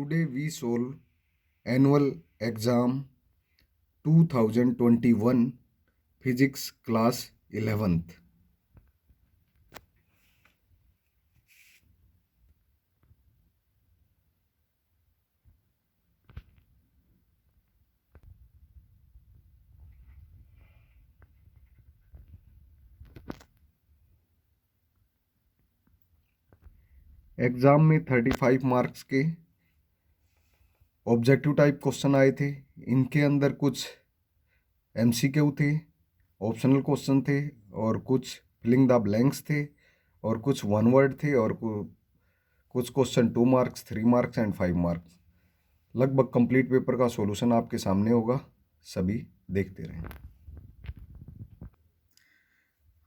Today we solve annual exam 2021 physics class 11th. Exam में 35 marks के objective type question आए थे। इनके अंदर कुछ एमसीक्यू थे, ऑप्शनल क्वेश्चन थे और कुछ फिलिंग द ब्लैंक्स थे और कुछ वन वर्ड थे और कुछ question 2 marks, 3 marks and 5 marks. लगभग कंप्लीट पेपर का सॉल्यूशन आपके सामने होगा, सभी देखते रहें।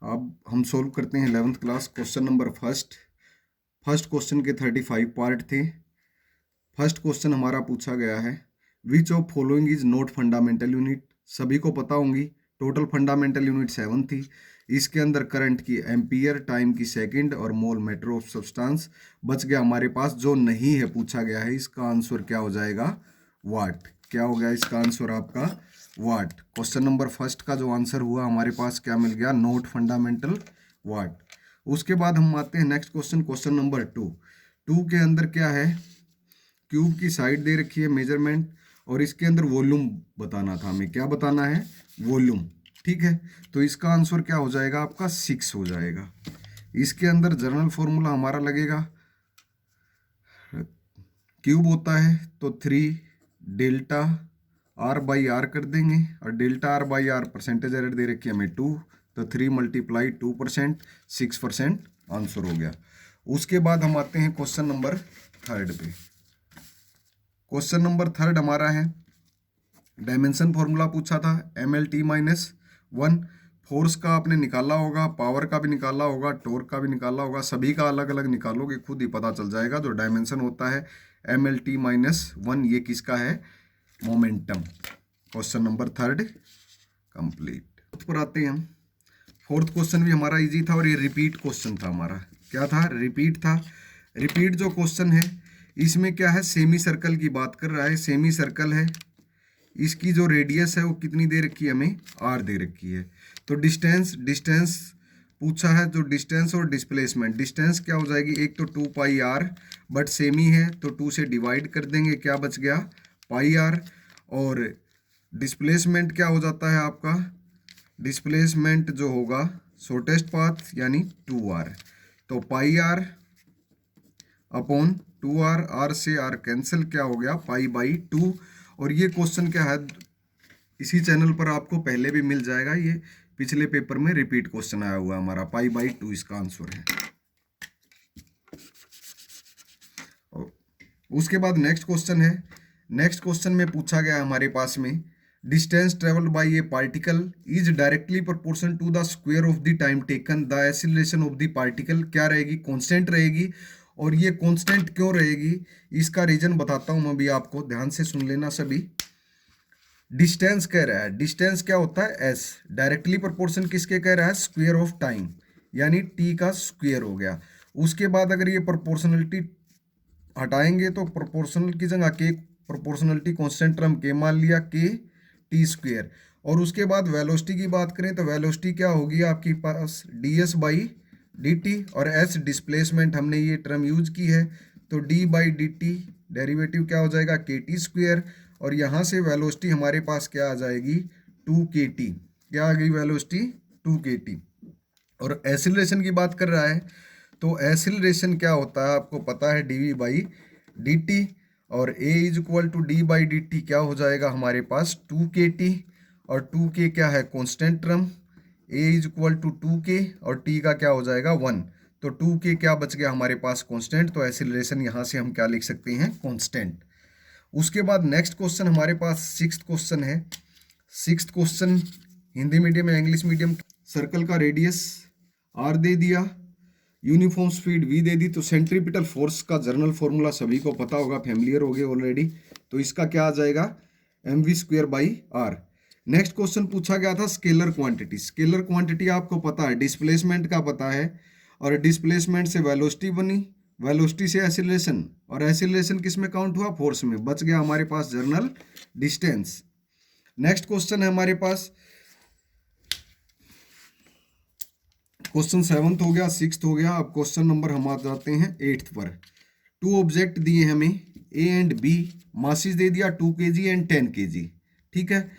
अब हम सोल्व करते हैं 11th class question number first question के 35 पार्ट थे। फर्स्ट क्वेश्चन हमारा पूछा गया है, which of following is not fundamental unit. सभी को पता होंगी, टोटल फंडामेंटल यूनिट 7 थी। इसके अंदर करंट की एम्पियर, टाइम की सेकंड और मोल मैटर ऑफ सब्सटेंस। बच गया हमारे पास जो नहीं है, पूछा गया है, इसका आंसर क्या हो जाएगा, वाट। क्या हो गया इसका आंसर आपका, वाट। क्वेश्चन नंबर फर्स्ट का जो आंसर हुआ हमारे पास क्या मिल गया, नॉट फंडामेंटल वाट। उसके बाद हम आते हैं नेक्स्ट क्वेश्चन नंबर 2 के अंदर क्या है, क्यूब की साइड दे रखी है मेजरमेंट और इसके अंदर वॉल्यूम बताना था हमें। क्या बताना है, वॉल्यूम। ठीक है, तो इसका आंसर क्या हो जाएगा आपका, 6 हो जाएगा। इसके अंदर जनरल फॉर्मूला हमारा लगेगा, क्यूब होता है तो 3 डेल्टा आर बाई आर कर देंगे और delta R by R percentage error दे रखी है हमें 2, तो 3 मल्टीप्लाई 2%, 6% आंसर हो गया। उसके बाद हम आते हैं क्वेश्चन नंबर 3 पे। क्वेश्चन नंबर 3 हमारा है, डायमेंशन फॉर्मूला पूछा था, MLT-1। फोर्स का आपने निकाला होगा, पावर का भी निकाला होगा, टॉर्क का भी निकाला होगा, सभी का अलग अलग निकालोगे, खुद ही पता चल जाएगा। जो डायमेंशन होता है MLT-1, ये किसका है, मोमेंटम। Question number 3 complete. पर आते हैं हम, फोर्थ क्वेश्चन भी हमारा इजी था और ये रिपीट क्वेश्चन था हमारा। क्या था, रिपीट था। रिपीट जो क्वेश्चन है इसमें क्या है, सेमी सर्कल की बात कर रहा है। सेमी सर्कल है, इसकी जो रेडियस है वो कितनी दे रखी है हमें, r दे रखी है। तो डिस्टेंस पूछा है, जो डिस्टेंस और डिस्प्लेसमेंट, डिस्टेंस क्या हो जाएगी, एक तो 2 पाई r, बट सेमी है तो 2 से डिवाइड कर देंगे, क्या बच गया, पाई r। और डिस्प्लेसमेंट क्या हो जाता है आपका, डिस्प्लेसमेंट जो होगा शॉर्टेस्ट पाथ यानी 2r, तो पाई r अपॉन 2r, r से r कैंसिल, क्या हो गया, पाई बाई 2। और ये क्वेश्चन क्या है, इसी चैनल पर आपको पहले भी मिल जाएगा, ये पिछले पेपर में रिपीट क्वेश्चन आया हुआ है हमारा, पाई बाई 2 इसका आंसर है। और उसके बाद नेक्स्ट क्वेश्चन है, नेक्स्ट क्वेश्चन में पूछा गया हमारे पास में, distance travelled by a particle is directly proportional to the square of the time taken, the acceleration of the particle क्या रहेगी, कांस्टेंट रहेगी। और ये कांस्टेंट क्यों रहेगी, इसका रीजन बताता हूं मैं अभी आपको, ध्यान से सुन लेना सभी। डिस्टेंस कह रहा है, डिस्टेंस क्या होता है, एस, डायरेक्टली प्रोपोर्शन किसके कह रहा है, स्क्वायर ऑफ टाइम, यानी टी का स्क्वायर हो गया। उसके बाद अगर ये प्रोपोर्शनलिटी हटाएंगे तो प्रोपोर्शनल की जगह के, प्रोपोर्शनलिटी कांस्टेंट टर्म के मान लिया, के टी स्क्वायर। और उसके बाद वेलोसिटी की बात करें तो वेलोसिटी क्या होगी आपके पास, ds बाई dt, और s डिस्प्लेसमेंट हमने ये टर्म यूज की है, तो d बाई dt डेरिवेटिव क्या हो जाएगा, kt स्क्वायर। और यहाँ से वेलोसिटी हमारे पास क्या आ जाएगी, 2kt। क्या आ गई वेलोसिटी, 2kt। और एक्सीलरेशन की बात कर रहा है तो एक्सीलरेशन क्या होता है आपको पता है, dv बाई dt, और a is equal to d by dt क्या हो जाएगा हमारे पास, 2kt। और 2k क्या है, constant term, a is equal to 2k और t का क्या हो जाएगा, 1। तो 2k क्या बच गया हमारे पास, कांस्टेंट। तो एक्सीलरेशन यहाँ से हम क्या लिख सकते हैं, कांस्टेंट। उसके बाद नेक्स्ट क्वेश्चन हमारे पास 6th क्वेश्चन है। 6th क्वेश्चन हिंदी मीडियम या इंग्लिश मीडियम, सर्कल का रेडियस r दे दिया, यूनिफॉर्म स्पीड v दे दी, तो सेंट्रीपिटल फोर्स का जर्नल फॉर्मूला सभी को पता होगा, फैमिलियर हो गए ऑलरेडी। तो इसका क्या आ जाएगा, mv² by are. Next question पूछा गया था स्केलर क्वांटिटी। स्केलर क्वांटिटी आपको पता है, डिस्प्लेसमेंट का पता है, और डिस्प्लेसमेंट से वेलोसिटी बनी वेलोसिटी से एसिलेशन, और एसिलेशन किस में काउंट हुआ, फोर्स में, बच गया हमारे पास जर्नल डिस्टेंस। नेक्स्ट क्वेश्चन है हमारे पास, क्वेश्चन 7th हो गया, 6th हो गया, अब क्वेश्चन नंबर हम आ जाते हैं 8th पर। टू ऑब्जेक्ट दिए हमें ए एंड बी, मासिस दे दिया 2 kg एंड 10 kg, ठीक है,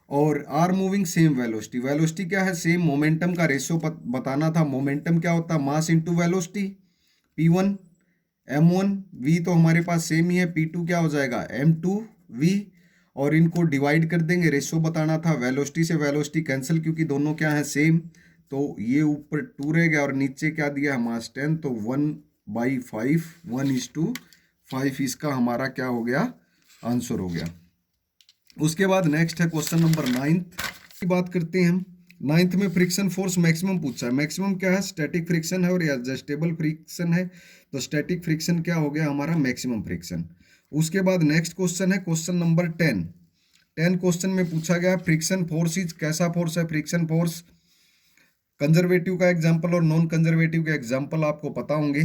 और are moving same velocity. Velocity क्या है, सेम, मोमेंटम का रेशियो बताना था। मोमेंटम क्या होता है, mass into velocity, P1 M1 V तो हमारे पास सेम ही है, P2 क्या हो जाएगा M2 V, और इनको डिवाइड कर देंगे, रेशियो बताना था। वेलोसिटी से वेलोसिटी कैंसिल, क्योंकि दोनों क्या है सेम, तो ये ऊपर 2 रह गया और नीचे क्या दिया है मास 10, तो 1/5, 1:5 इसका हमारा क्या हो गया, आंसर हो गया। उसके बाद नेक्स्ट है क्वेश्चन नंबर 9th की बात करते हैं हम। 9th में फ्रिक्शन फोर्स मैक्सिमम पूछा है। मैक्सिमम क्या है, स्टैटिक फ्रिक्शन है और एडजस्टेबल फ्रिक्शन है, तो स्टैटिक फ्रिक्शन क्या हो गया हमारा, मैक्सिमम फ्रिक्शन। उसके बाद नेक्स्ट क्वेश्चन है क्वेश्चन नंबर 10। 10 क्वेश्चन में पूछा गया फ्रिक्शन फोर्स इज, कैसा फोर्स है फ्रिक्शन फोर्स, कंजर्वेटिव का एग्जाम्पल और नॉन कंजर्वेटिव के एग्जाम्पल आपको पता होंगे,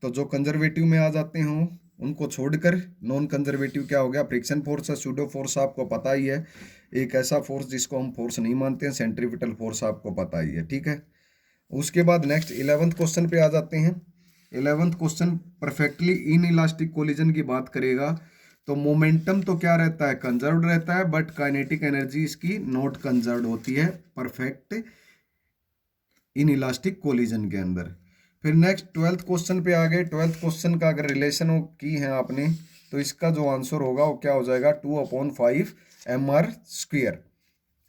तो जो कंजर्वेटिव में आ जाते हो उनको छोड़कर नॉन कंजर्वेटिव क्या हो गया, फ्रिक्शन फोर्स है। सूडो फोर्स आपको पता ही है, एक ऐसा फोर्स जिसको हम फोर्स नहीं मानते हैं। सेंट्रीपिटल फोर्स आपको पता ही है, ठीक है। उसके बाद नेक्स्ट 11th क्वेश्चन पे आ जाते हैं। 11th question perfectly in elastic collision की बात करेगा, तो मोमेंटम तो क्या रहता है, कंजर्व्ड रहता है, बट काइनेटिक एनर्जी इसकी नॉट कंजर्व्ड होती है परफेक्ट इन इलास्टिक कोलिजन के अंदर। फिर नेक्स्ट 12th क्वेश्चन पे आ गए। 12th क्वेश्चन का अगर रिलेशन की है आपने, तो इसका जो आंसर होगा वो क्या हो जाएगा, 2/5 mr²।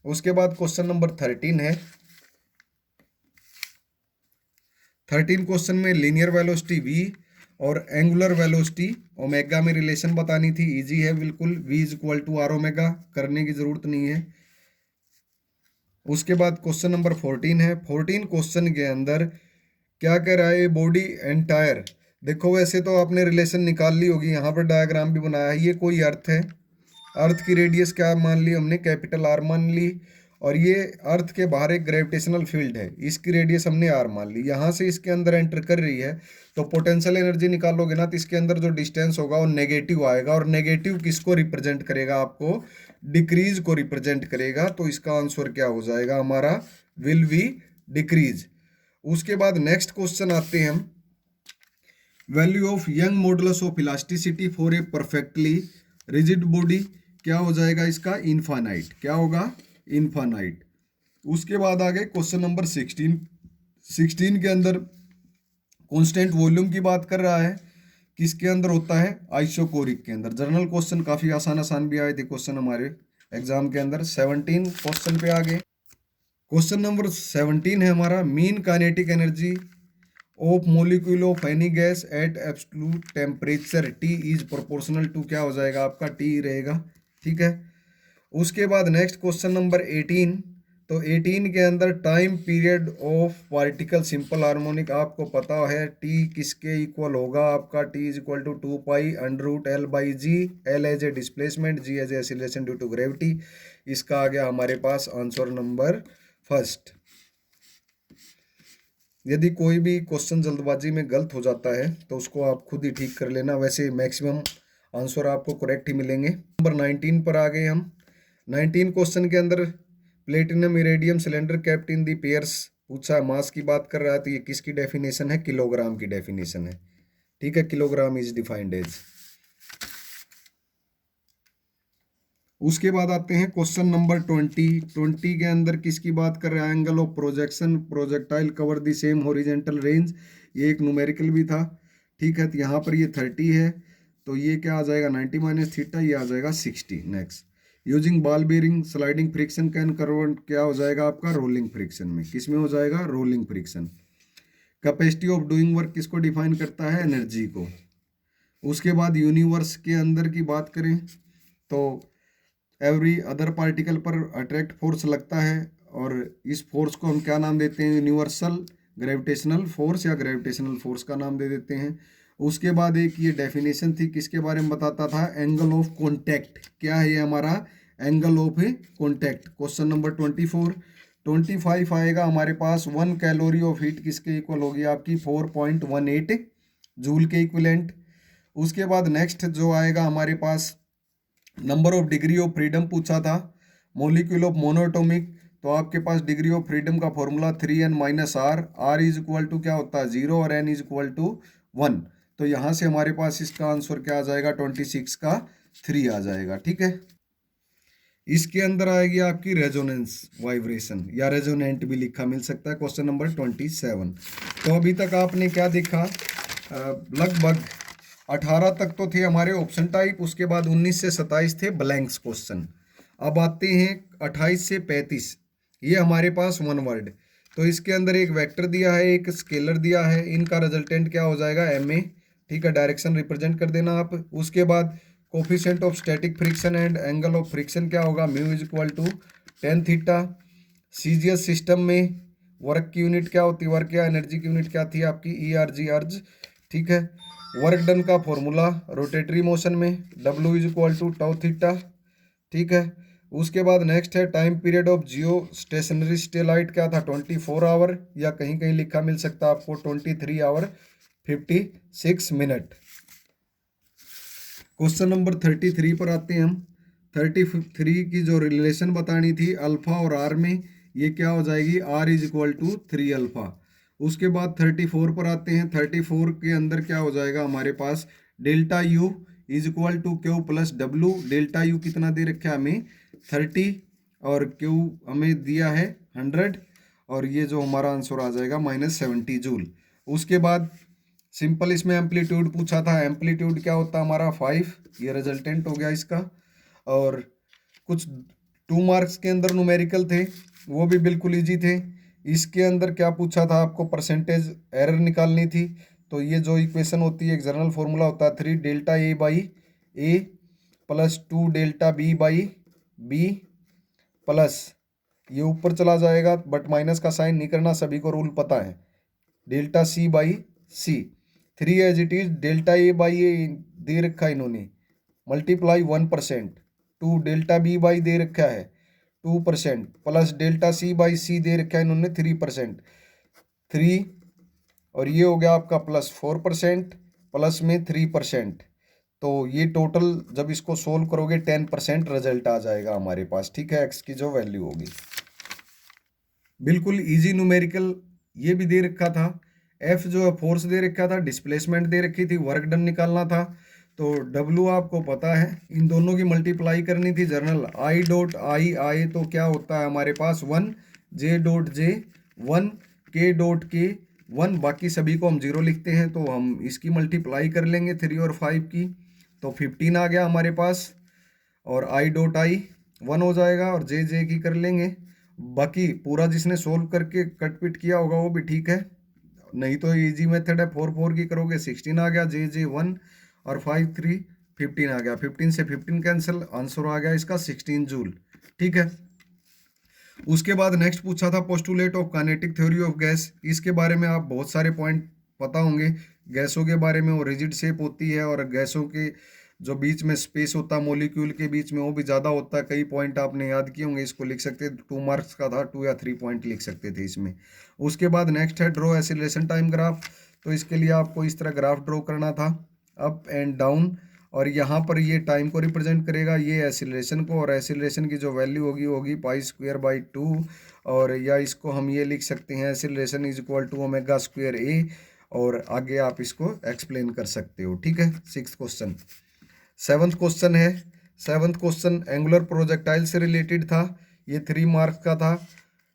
उसके बाद क्वेश्चन नंबर 13 है। 13 क्वेश्चन में लीनियर वेलोसिटी v और एंगुलर वेलोसिटी ओमेगा में रिलेशन बतानी थी। इजी है बिल्कुल, v = r ओमेगा, करने की जरूरत नहीं है। उसके बाद क्वेश्चन नंबर 14 है। 14 क्वेश्चन के अंदर क्या कह रहा है, बॉडी एंटायर, देखो वैसे तो आपने रिलेशन निकाल ली होगी, यहाँ पर डायग्राम भी बनाया है। ये कोई अर्थ है, अर्थ की रेडियस क्या मान ली हमने, कैपिटल R मान ली, और ये अर्थ के बाहर एक ग्रेविटेशनल फील्ड है, इसकी रेडियस हमने R मान ली। यहाँ से इसके अंदर एंटर कर रही है, तो पोटेंशियल एनर्जी निकालोगे ना, तो इसके अंदर जो डिस्टेंस होगा वो नेगेटिव आएगा, और नेगेटिव किसको रिप्रेजेंट करेगा, आपको डिक्रीज को रिप्रेजेंट करेगा। तो इसका आंसर क्या हो जाएगा हमारा, विल बी डिक्रीज। उसके बाद नेक्स्ट क्वेश्चन आते हैं हम, value of young modulus of elasticity for a perfectly rigid body, क्या हो जाएगा इसका, इनफाइनाइट। क्या होगा, इनफाइनाइट। उसके बाद आ गए क्वेश्चन नंबर 16। 16 के अंदर कांस्टेंट वॉल्यूम की बात कर रहा है, किसके अंदर होता है, आइसोकोरिक के अंदर। जर्नल क्वेश्चन काफी आसान आसान भी आए थे क्वेश्चन हमारे एग्जाम के अंदर। 17 क्वेश्चन पे आ गए। क्वेश्चन नंबर 17 है हमारा, mean kinetic energy of molecule of any gas at absolute temperature T is proportional to, क्या हो जाएगा आपका, T रहेगा, ठीक है। उसके बाद नेक्स्ट क्वेश्चन नंबर 18। तो 18 के अंदर time period of particle simple harmonic, आपको पता है T किसके इक्वल होगा आपका, T = 2π√L/g, L as a displacement, G as a acceleration due to gravity. इसका आ गया हमारे पास आंसर नंबर फर्स्ट। यदि कोई भी क्वेश्चन जल्दबाजी में गलत हो जाता है तो उसको आप खुद ही ठीक कर लेना, वैसे मैक्सिमम आंसर आपको करेक्ट ही मिलेंगे। नंबर 19 पर आ गए हम। 19 क्वेश्चन के अंदर platinum iridium cylinder kept in the Paris पूछा, मास की बात कर रहा है, तो ये किसकी डेफिनेशन है, किलोग्राम की डेफिनेशन है, ठीक है। Kilogram is defined as. उसके बाद आते हैं क्वेश्चन नंबर 20। 20 के अंदर किसकी बात कर रहा है, angle of projection projectile cover the same horizontal range, ये एक न्यूमेरिकल भी था, ठीक है। तो यहाँ पर ये 30 है, तो ये क्या आ जाएगा 90 - थीटा, ये आ जाएगा 60। Next, using ball bearing sliding friction can convert, क्या हो जाएगा आपका, रोलिंग फ्रिक्शन में, किस में हो जाएगा, rolling friction. Capacity of doing work किसको डिफाइन करता है, एनर्जी को। उसके बाद यूनिवर्स के अंदर की बात करें तो एवरी अदर पार्टिकल पर अट्रैक्ट फोर्स लगता है, और इस फोर्स को हम क्या नाम देते हैं, यूनिवर्सल ग्रेविटेशनल फोर्स या ग्रेविटेशनल फोर्स का नाम दे देते हैं। उसके बाद एक ये डेफिनेशन थी, किसके बारे में बताता था, एंगल ऑफ कॉन्टैक्ट। क्या है ये हमारा, angle of contact. Question number 24। 25 आएगा हमारे पास, 1 कैलोरी ऑफ हीट किसके इक्वल होगी आपकी, 4.18 जूल के इक्विवेलेंट। उसके बाद नेक्स्ट जो आएगा हमारे पास, number of degree of freedom पूछा था, मोलिक्यूल ऑफ मोनोएटॉमिक। तो आपके पास डिग्री ऑफ फ्रीडम का formula 3n-r, r is equal to क्या होता है 0 और n इज इक्वल टू 1। तो यहाँ से हमारे पास इसका आंसर क्या आ जाएगा 26 का 3 आ जाएगा। ठीक है, इसके अंदर आएगी आपकी रेजोनेंस वाइब्रेशन, या रेजोनेंट भी लिखा मिल सकता है, क्वेश्चन नंबर 27। तो अभी तक आपने क्या देखा, लगभग 18 तक तो थे हमारे ऑप्शन टाइप, उसके बाद 19 से 27 थे ब्लैंक्स क्वेश्चन। अब आते हैं 28 से 35, ये हमारे पास वन वर्ड। तो इसके अंदर एक वेक्टर दिया है, एक स्केलर दिया है, इनका रिजल्टेंट क्या हो जाएगा ma। ठीक है, डायरेक्शन रिप्रेजेंट कर देना आप। उसके बाद coefficient of static friction and angle of friction क्या होगा, mu is equal to tan theta. CGS system में वर्क की यूनिट क्या होती है, वर्क या एनर्जी की यूनिट क्या थी आपकी, ERG, अर्ज। ठीक है, वर्क डन का फॉर्मूला रोटेटरी मोशन में W is equal to tau theta. ठीक है, उसके बाद नेक्स्ट है time period of Jio stationery stellite क्या था 24 आवर, या कहीं कहीं लिखा मिल सकता है आपको 23 आवर 56 मिनट। क्वेश्चन नंबर 33 पर आते हैं हम। 33 की जो रिलेशन बतानी थी अल्फा और आर में, ये क्या हो जाएगी, r is equal to 3 alpha. उसके बाद 34 पर आते हैं। 34 के अंदर क्या हो जाएगा हमारे पास, delta U is equal to Q plus W. Delta U कितना दे रखा है हमें 30, और क्यू हमें दिया है 100, और ये जो हमारा आंसर आ जाएगा -70 जूल। उसके बाद सिंपल इसमें एम्पलीट्यूड पूछा था, एम्पलीट्यूड क्या होता है हमारा 5, ये रिजल्टेंट हो गया इसका। और कुछ 2 मार्क्स के अंदर न्यूमेरिकल थे, वो भी बिल्कुल इजी थे। इसके अंदर क्या पूछा था आपको, परसेंटेज एरर निकालनी थी। तो ये जो इक्वेशन होती है, एक जनरल फॉर्मूला होता है 3 delta A by A plus 2 delta B by B plus, ये ऊपर चला जाएगा बट माइनस का साइन नहीं करना, सभी को रूल पता है, delta C by C. 3 as it is, delta A by A दे रखा है इन्होंने, मल्टीप्लाई 1%, 2 डेल्टा बी बाई दे रखा है 2%, plus delta C by C दे रखा है इन्होंने 3%, 3, और ये हो गया आपका प्लस 4% प्लस में 3%। तो ये टोटल जब इसको सोल्व करोगे 10% रिजल्ट आ जाएगा हमारे पास। ठीक है, एक्स की जो वैल्यू होगी, बिल्कुल इजी न्यूमेरिकल। ये भी दे रखा था, एफ जो है फोर्स दे रखा था, डिस्प्लेसमेंट दे रखी थी, वर्क डन निकालना था। तो डब्लू आपको पता है, इन दोनों की मल्टीप्लाई करनी थी। जर्नल आई डॉट आई आए तो क्या होता है हमारे पास 1, जे डॉट जे 1, के डॉट के 1, बाकी सभी को हम 0 लिखते हैं। तो हम इसकी मल्टीप्लाई कर लेंगे 3 और 5 की, तो 15 आ गया हमारे पास। और आई डॉट आई 1 हो जाएगा, और जे जे की कर लेंगे। बाकी पूरा जिसने सोल्व करके कट पिट किया होगा वो भी ठीक है, नहीं तो इजी मेथड है, 4 4 की करोगे 16 आ गया, जे जे 1 और 5 3 15 आ गया, 15 से 15 कैंसिल, आंसर आ गया इसका 16 जूल। ठीक है, उसके बाद नेक्स्ट पूछा था postulate of kinetic theory of gas. इसके बारे में आप बहुत सारे पॉइंट पता होंगे, गैसों के बारे में, वो रिजिड शेप होती है, और गैसों के जो बीच में स्पेस होता है मॉलिक्यूल के बीच में, वो भी ज़्यादा होता है। कई पॉइंट आपने याद किए होंगे, इसको लिख सकते, 2 मार्क्स का था, 2 या 3 पॉइंट लिख सकते थे इसमें। उसके बाद नेक्स्ट है ड्रॉ एसिलेशन टाइम ग्राफ। तो इसके लिए आपको इस तरह ग्राफ ड्रॉ करना था, अप एंड डाउन, और यहाँ पर ये टाइम को रिप्रेजेंट करेगा, ये एसिलेशन को, और एसिलेशन की जो वैल्यू होगी होगी π²/2। और या इसको हम ये लिख सकते हैं, acylation is equal to ω²A, और आगे आप इसको एक्सप्लेन कर सकते हो। ठीक है, 6th क्वेश्चन। 7th क्वेश्चन है। 7th क्वेश्चन एंगुलर प्रोजेक्टाइल से रिलेटेड था, ये 3 मार्क्स का था।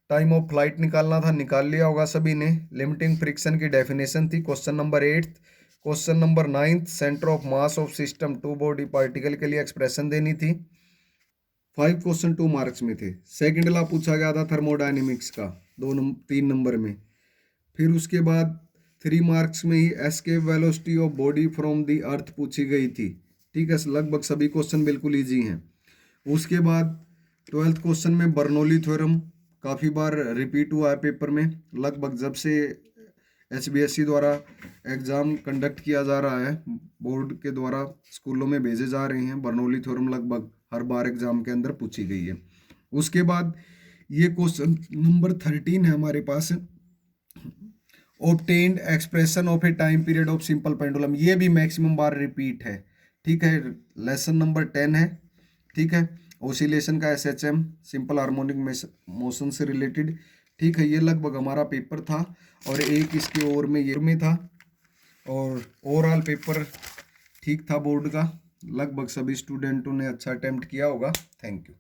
टाइम ऑफ फ्लाइट निकालना था, निकाल लिया होगा सभी ने। लिमिटिंग फ्रिक्शन की डेफिनेशन थी, question number 8th। Question number 9th, centre of mass of system 2 body particle के लिए एक्सप्रेशन देनी थी। 5 क्वेश्चन 2 मार्क्स में थे। सेकंड ला पूछा गया था थर्मोडायनेमिक्स का 3 नंबर में। फिर उसके बाद 3 मार्क्स में ही escape velocity of body from the earth पूछी गई थी। ठीक है, लगभग सभी क्वेश्चन बिल्कुल ईजी हैं। उसके बाद 12th क्वेश्चन में बर्नौली थ्योरम काफ़ी बार रिपीट हुआ है पेपर में, लगभग जब से HBSC द्वारा एग्ज़ाम कंडक्ट किया जा रहा है, बोर्ड के द्वारा स्कूलों में भेजे जा रहे हैं, बर्नौली थ्योरम लगभग हर बार एग्ज़ाम के अंदर पूछी गई है। उसके बाद ये क्वेश्चन नंबर 13 है हमारे पास, obtained expression of A time period of simple pendulum, ये भी मैक्सिमम बार रिपीट है। ठीक है, लेसन नंबर 10 है। ठीक है, ओसिलेशन का SHM सिंपल हार्मोनिक मोशन से रिलेटेड। ठीक है, ये लगभग हमारा पेपर था, और एक इसके और में ये में था, और ओवरऑल पेपर ठीक था बोर्ड का। लगभग सभी स्टूडेंटों ने अच्छा अटेम्प्ट किया होगा। Thank you.